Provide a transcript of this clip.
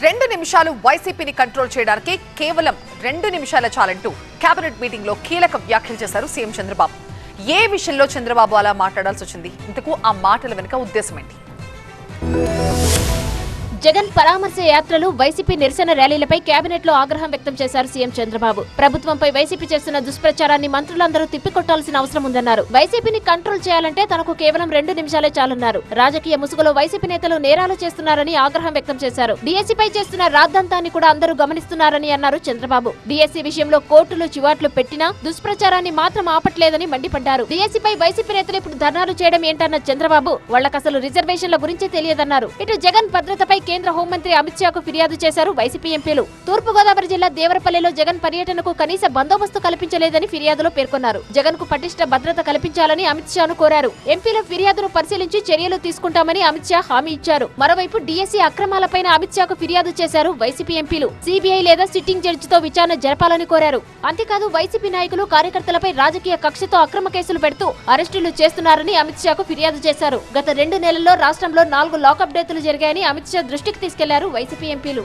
2 నిమిషాలు వైసీపీని కంట్రోల్ చేయడానికి కేవలం 2 నిమిషాల చాలంటూ కేబినెట్ మీటింగ్ లో కీలక వ్యాఖ్యలు చేశారు సీఎం చంద్రబాబు. ఏ విషయంలో చంద్రబాబు అలా మాట్లాడాల్సి వచ్చింది? ఇంతకు ఆ మాటల వెనుక ఉద్దేశం ఏంటి? జగన్ పరామర్శ యాత్రలు, వైసీపీ నిరసన ర్యాలీలపై కేబినెట్ లో ఆగ్రహం వ్యక్తం చేశారు సీఎం చంద్రబాబు. ప్రభుత్వంపై వైసీపీ చేస్తున్న దుష్ప్రచారాన్ని మంత్రులందరూ తిప్పికొట్టాల్సిన అవసరం ఉందన్నారు. వైసీపీని కంట్రోల్ చేయాలంటే తనకు కేవలం 2 నిమిషాలే చాలన్నారు. రాజకీయ ముసుగులో వైసీపీ నేతలు నేరాలు చేస్తున్నారని ఆగ్రహం వ్యక్తం చేశారు. డీఎస్సీపై చేస్తున్న రాద్ధాంతాన్ని కూడా అందరూ గమనిస్తున్నారని అన్నారు చంద్రబాబు. డీఎస్సీ విషయంలో కోర్టులు చివాట్లు పెట్టినా దుష్ప్రచారాన్ని మాత్రం ఆపట్లేదని మండిపడ్డారు. డీఎస్సీపై వైసీపీ నేతలు ఇప్పుడు ధర్నాలు చేయడం ఏంటన్న చంద్రబాబు, వాళ్లకసలు రిజర్వేషన్ల గురించే తెలియదన్నారు. ఇటు జగన్ భద్రతపై కేంద్ర హోంమంత్రి అమిత్ షాకు ఫిర్యాదు చేశారు వైసీపీ ఎంపీలు. తూర్పుగోదావరి జిల్లా దేవరపల్లిలో జగన్ పర్యటనకు కనీస బందోబస్తు కల్పించలేదని ఫిర్యాదులో పేర్కొన్నారు. జగన్ కు పటిష్ట భద్రత కల్పించాలని అమిత్ షాను కోరారు. ఎంపీల ఫిర్యాదును పరిశీలించి చర్యలు తీసుకుంటామని అమిత్ షా హామీ ఇచ్చారు. మరోవైపు డీఎస్సీ అక్రమాలపైన అమిత్ షాకు ఫిర్యాదు చేశారు వైసీపీ ఎంపీలు. సీబీఐ లేదా సిట్టింగ్ జడ్జితో విచారణ జరపాలని కోరారు. అంతేకాదు వైసీపీ నాయకులు, కార్యకర్తలపై రాజకీయ కక్షతో అక్రమ కేసులు పెడుతూ అరెస్టులు చేస్తున్నారని అమిత్ షాకు ఫిర్యాదు చేశారు. గత 2 నెలల్లో రాష్ట్రంలో 4 లాకప్ డెత్లు జరిగాయని అమిత్ షా దృష్టికి తీసుకెళ్లారు వైసీపీ ఎంపీలు.